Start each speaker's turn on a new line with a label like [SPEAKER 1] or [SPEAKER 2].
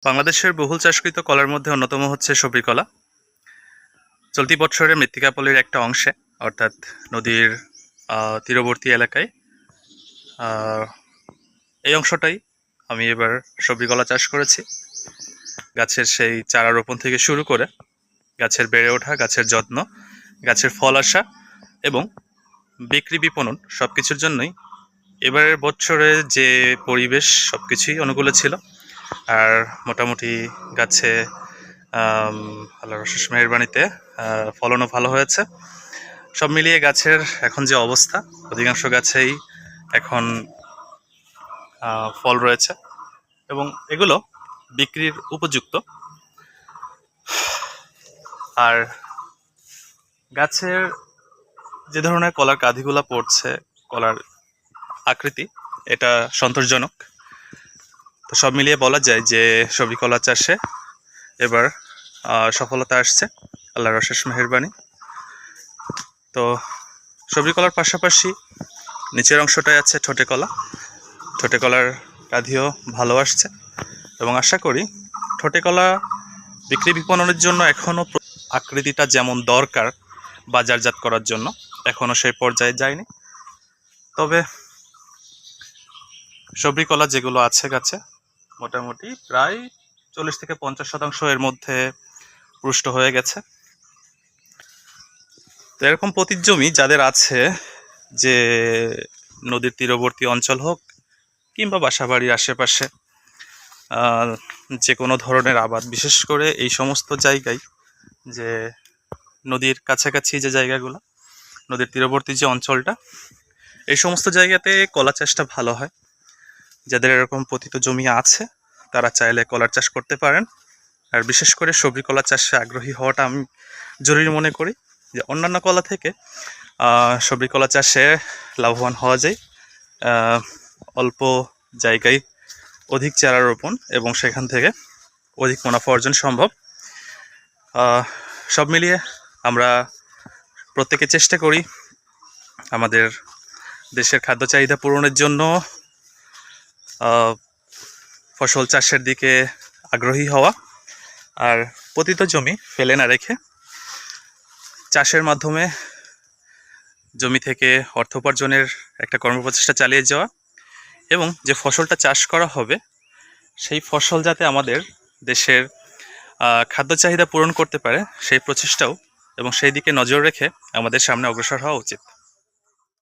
[SPEAKER 1] বাংলাদেশের বহুল চাষকৃত কলার মধ্যে অন্যতম হচ্ছে সবরি কলা। চলতি বছরে মৃত্তিকাপল্লীর একটা অংশে অর্থাৎ নদীর তীরবর্তী এলাকায় এই অংশটাই আমি এবার সবরি কলা চাষ করেছি। গাছের সেই চারা রোপণ থেকে শুরু করে গাছের বেড়ে ওঠা, গাছের যত্ন, গাছের ফল আসা এবং বিক্রি বিপণন সব কিছুর জন্যই এবারের বছরে যে পরিবেশ সব কিছুই অনুকূলে ছিল। আর মোটামুটি গাছে আল্লাহর অশেষ মেহেরবানিতে ফলনও ভালো হয়েছে। সব মিলিয়ে গাছের এখন যে অবস্থা, অধিকাংশ গাছেই এখন ফল রয়েছে এবং এগুলো বিক্রির উপযুক্ত। আর গাছের যে ধরনের কলার কাঁধিগুলো পড়ছে, কলার আকৃতি, এটা সন্তোষজনক। তো সব মিলিয়ে বলা যায় যে সবজি কলা চাষে এবার সফলতা আসছে, আল্লাহর অশেষ মেহেরবানি। তো সবজি কলার পাশাপাশি নিচের অংশটায় আছে ঠোঁটে কলা। ঠোঁটে কলার কাঁধিও ভালো আসছে এবং আশা করি ঠোঁটে কলা বিক্রি বিপণনের জন্য এখনও আকৃতিটা যেমন দরকার বাজারজাত করার জন্য এখনও সেই পর্যায়ে যায়নি। তবে সবজি কলা যেগুলো আছে গাছে মোটামুটি প্রায় 40 থেকে 50% এর মধ্যে পুষ্ট হয়ে গেছে। তো এরকম পতিত জমি যাদের আছে, যে নদীর তীরবর্তী অঞ্চল হোক কিংবা বাসাবাড়ির আশেপাশে যে কোনো ধরনের আবাদ, বিশেষ করে এই সমস্ত জায়গায় যে নদীর কাছাকাছি যে জায়গাগুলো, নদীর তীরবর্তী যে অঞ্চলটা, এই সমস্ত জায়গাতে কলা চাষটা ভালো হয়। যাদের এরকম পতিত জমি আছে তারা চাইলে কলার চাষ করতে পারেন। আর বিশেষ করে সবজি কলা চাষে আগ্রহী হওয়াটা আমি জরুরি মনে করি, যে অন্যান্য কলা থেকে সবজি কলা চাষে লাভবান হওয়া যায়। অল্প জায়গায় অধিক চারা রোপণ এবং সেখান থেকে অধিক মুনাফা অর্জন সম্ভব। সব মিলিয়ে আমরা প্রত্যেকে চেষ্টা করি আমাদের দেশের খাদ্য চাহিদা পূরণের জন্য ফসল চাষের দিকে আগ্রহী হওয়া, আর পতিত জমি ফেলে না রেখে চাষের মাধ্যমে জমি থেকে অর্থ উপার্জনের একটা কর্মপ্রচেষ্টা চালিয়ে যাওয়া এবং যে ফসলটা চাষ করা হবে সেই ফসল যাতে আমাদের দেশের খাদ্য চাহিদা পূরণ করতে পারে সেই প্রচেষ্টাও এবং সেই দিকে নজর রেখে আমাদের সামনে অগ্রসর হওয়া উচিত।